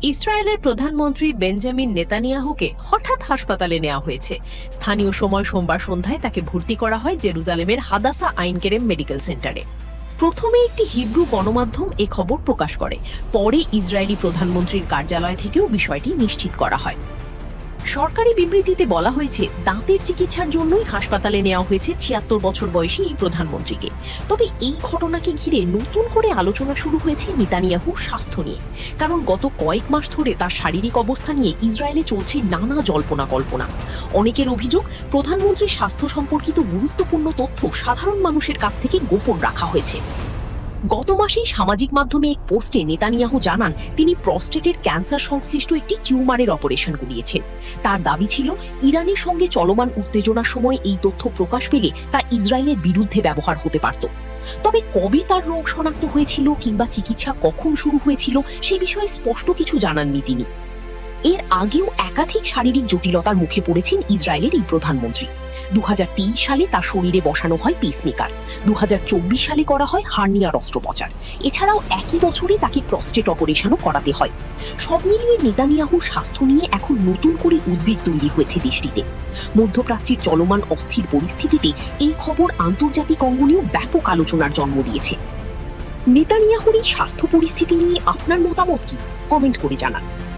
ইসরায়েলের প্রধানমন্ত্রী বেঞ্জামিন নেতানিয়াহুকে হঠাৎ হাসপাতালে নেওয়া হয়েছে। স্থানীয় সময় সোমবার সন্ধ্যায় তাকে ভর্তি করা হয় জেরুজালেমের হাদাসা আইন কেরেম মেডিকেল সেন্টারে। প্রথমে একটি হিব্রু গণমাধ্যম এ খবর প্রকাশ করে, পরে ইসরায়েলি প্রধানমন্ত্রীর কার্যালয় থেকেও বিষয়টি নিশ্চিত করা হয়। সরকারি বিবৃতিতে বলা হয়েছে, দাঁতের চিকিৎসার জন্যই হাসপাতালে নেওয়া হয়েছে ৭৬ বছর বয়সী এই প্রধানমন্ত্রীকে। তবে এই ঘটনাকে ঘিরে নতুন করে আলোচনা শুরু হয়েছে নেতানিয়াহুর স্বাস্থ্য নিয়ে, কারণ গত কয়েক মাস ধরে তার শারীরিক অবস্থা নিয়ে ইসরায়েলে চলছে নানা জল্পনা কল্পনা। অনেকের অভিযোগ, প্রধানমন্ত্রীর স্বাস্থ্য সম্পর্কিত গুরুত্বপূর্ণ তথ্য সাধারণ মানুষের কাছ থেকে গোপন রাখা হয়েছে। গত মাসেই সামাজিক মাধ্যমে এক পোস্টে নেতানিয়াহু জানান তিনি প্রস্টেটের ক্যান্সার সংশ্লিষ্ট একটি টিউমারের অপারেশন করিয়েছেন। তার দাবি ছিল, ইরানের সঙ্গে চলমান উত্তেজনার সময় এই তথ্য প্রকাশ পেলে তা ইসরায়েলের বিরুদ্ধে ব্যবহার হতে পারত। তবে কবে তার রোগ শনাক্ত হয়েছিল কিংবা চিকিৎসা কখন শুরু হয়েছিল সে বিষয়ে স্পষ্ট কিছু জানাননি তিনি। এর আগেও একাধিক শারীরিক জটিলতার মুখে পড়েছেন ইসরায়েলের এই প্রধানমন্ত্রী। ২০২৩ সালে তার শরীরে বসানো হয় পেসমেকার, ২০২৪ সালে করা হয় হার্নিয়ার অস্ত্রোপচার। এছাড়াও একই বছরে তাকে প্রস্টেট অপারেশনও করাতে হয়। সব মিলিয়ে নেতানিয়াহুর স্বাস্থ্য নিয়ে এখন নতুন করে উদ্বেগ তৈরি হয়েছে দেশটিতে। মধ্যপ্রাচ্যের চলমান অস্থির পরিস্থিতিতে এই খবর আন্তর্জাতিক অঙ্গনেও ব্যাপক আলোচনার জন্ম দিয়েছে। নেতানিয়াহুর এই স্বাস্থ্য পরিস্থিতি নিয়ে আপনার মতামত কি? কমেন্ট করে জানান।